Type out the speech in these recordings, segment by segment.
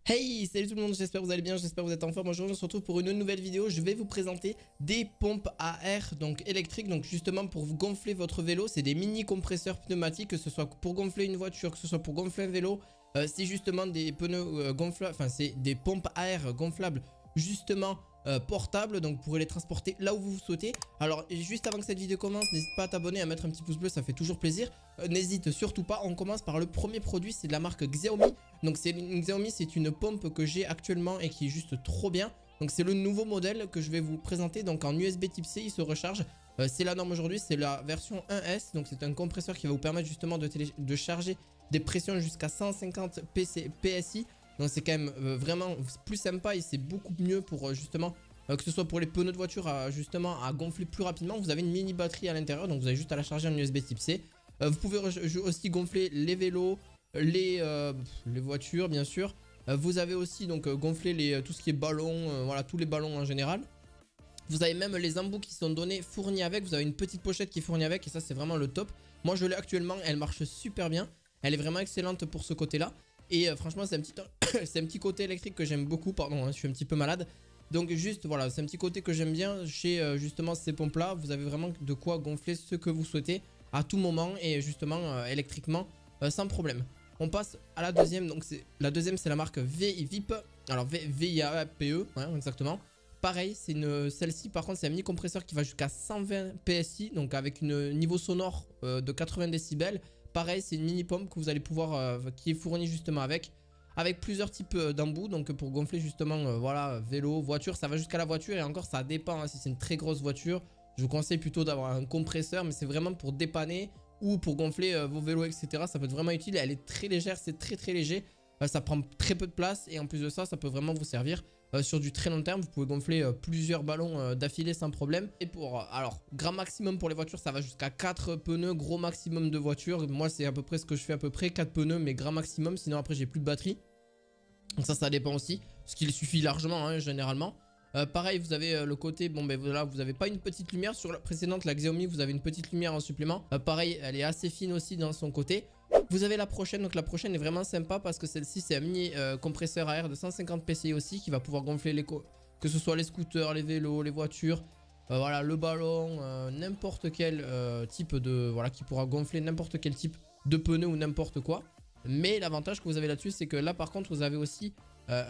Hey, salut tout le monde, j'espère que vous allez bien, j'espère que vous êtes en forme. Aujourd'hui on se retrouve pour une nouvelle vidéo. Je vais vous présenter des pompes à air donc électriques, donc justement pour vous gonfler votre vélo. C'est des mini compresseurs pneumatiques, que ce soit pour gonfler une voiture, que ce soit pour gonfler un vélo. C'est justement des pneus gonflables, enfin c'est des pompes à air gonflables justement portables, donc vous pourrez les transporter là où vous souhaitez. Alors juste avant que cette vidéo commence, n'hésite pas à t'abonner, à mettre un petit pouce bleu, ça fait toujours plaisir. N'hésite surtout pas. On commence par le premier produit, c'est de la marque Xiaomi. Donc Xiaomi, c'est une pompe que j'ai actuellement et qui est juste trop bien. Donc c'est le nouveau modèle que je vais vous présenter. Donc en USB type C, il se recharge. C'est la norme aujourd'hui, c'est la version 1S. Donc c'est un compresseur qui va vous permettre justement de charger des pressions jusqu'à 150 PSI. Donc c'est quand même vraiment plus sympa et c'est beaucoup mieux pour justement que ce soit pour les pneus de voiture justement à gonfler plus rapidement. Vous avez une mini batterie à l'intérieur, donc vous avez juste à la charger en USB type C. Vous pouvez aussi gonfler les vélos, les voitures bien sûr. Vous avez aussi donc gonfler tout ce qui est ballon, voilà, tous les ballons en général. Vous avez même les embouts qui sont donnés, fournis avec. Vous avez une petite pochette qui est fournie avec et ça c'est vraiment le top. Moi je l'ai actuellement, elle marche super bien. Elle est vraiment excellente pour ce côté là. Et franchement c'est un petit côté électrique que j'aime beaucoup. Pardon, hein, je suis un petit peu malade. Donc juste voilà, c'est un petit côté que j'aime bien chez justement ces pompes là. Vous avez vraiment de quoi gonfler ce que vous souhaitez à tout moment et justement électriquement sans problème. On passe à la deuxième. Donc la deuxième c'est la marque VIP. Alors VIAPE, ouais, exactement. Pareil, c'est celle-ci par contre c'est un mini compresseur qui va jusqu'à 120 PSI. Donc avec un niveau sonore de 80 décibels. Pareil, c'est une mini pompe que vous allez pouvoir qui est fournie justement avec plusieurs types d'embouts. Donc pour gonfler justement voilà, vélo, voiture, ça va jusqu'à la voiture. Et encore ça dépend hein, si c'est une très grosse voiture. Je vous conseille plutôt d'avoir un compresseur, mais c'est vraiment pour dépanner ou pour gonfler vos vélos, etc. Ça peut être vraiment utile. Elle est très légère, c'est très léger. Ça prend très peu de place et en plus de ça, ça peut vraiment vous servir sur du très long terme. Vous pouvez gonfler plusieurs ballons d'affilée sans problème. Et pour, alors, grand maximum pour les voitures, ça va jusqu'à 4 pneus, gros maximum de voitures. Moi, c'est à peu près ce que je fais à peu près, 4 pneus, mais grand maximum. Sinon, après, j'ai plus de batterie. Donc ça dépend aussi. Ce qui suffit largement, hein, généralement. Pareil, vous avez le côté, bon ben voilà, vous n'avez pas une petite lumière. Sur la précédente, la Xiaomi, vous avez une petite lumière en supplément. Pareil, elle est assez fine aussi dans son côté. Vous avez la prochaine, donc la prochaine est vraiment sympa parce que celle-ci, c'est un mini compresseur à air de 150 PSI aussi qui va pouvoir gonfler que ce soit les scooters, les vélos, les voitures. Voilà, le ballon, n'importe quel type de... Voilà, qui pourra gonfler n'importe quel type de pneu ou n'importe quoi. Mais l'avantage que vous avez là-dessus, c'est que là, par contre, vous avez aussi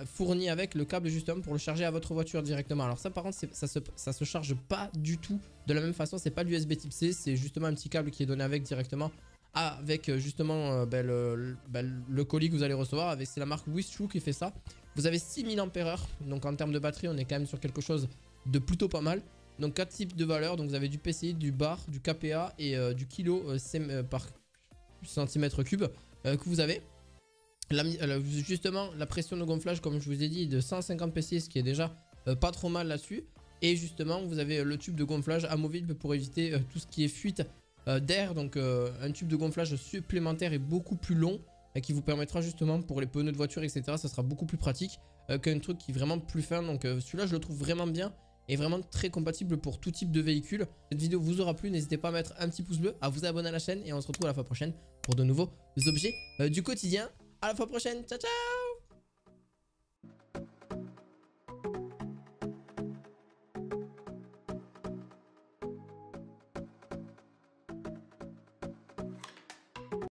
fourni avec le câble justement pour le charger à votre voiture directement. Alors ça, par contre, ça se charge pas du tout de la même façon. C'est pas l'USB type C, c'est justement un petit câble qui est donné avec directement avec justement le colis que vous allez recevoir. C'est la marque Wishtrue qui fait ça. Vous avez 6000 ampères, donc en termes de batterie, on est quand même sur quelque chose de plutôt pas mal. Donc 4 types de valeurs, donc vous avez du PCI, du bar, du KPA et du kilo par centimètre cube que vous avez. Justement la pression de gonflage comme je vous ai dit de 150 PSI, ce qui est déjà pas trop mal là-dessus. Et justement vous avez le tube de gonflage amovible pour éviter tout ce qui est fuite d'air. Donc un tube de gonflage supplémentaire et beaucoup plus long qui vous permettra justement pour les pneus de voiture etc. Ça sera beaucoup plus pratique qu'un truc qui est vraiment plus fin. Donc celui-là je le trouve vraiment bien et vraiment très compatible pour tout type de véhicule. Cette vidéo vous aura plu, n'hésitez pas à mettre un petit pouce bleu, à vous abonner à la chaîne et on se retrouve à la fois prochaine pour de nouveaux objets du quotidien. À la fois prochaine, ciao ciao.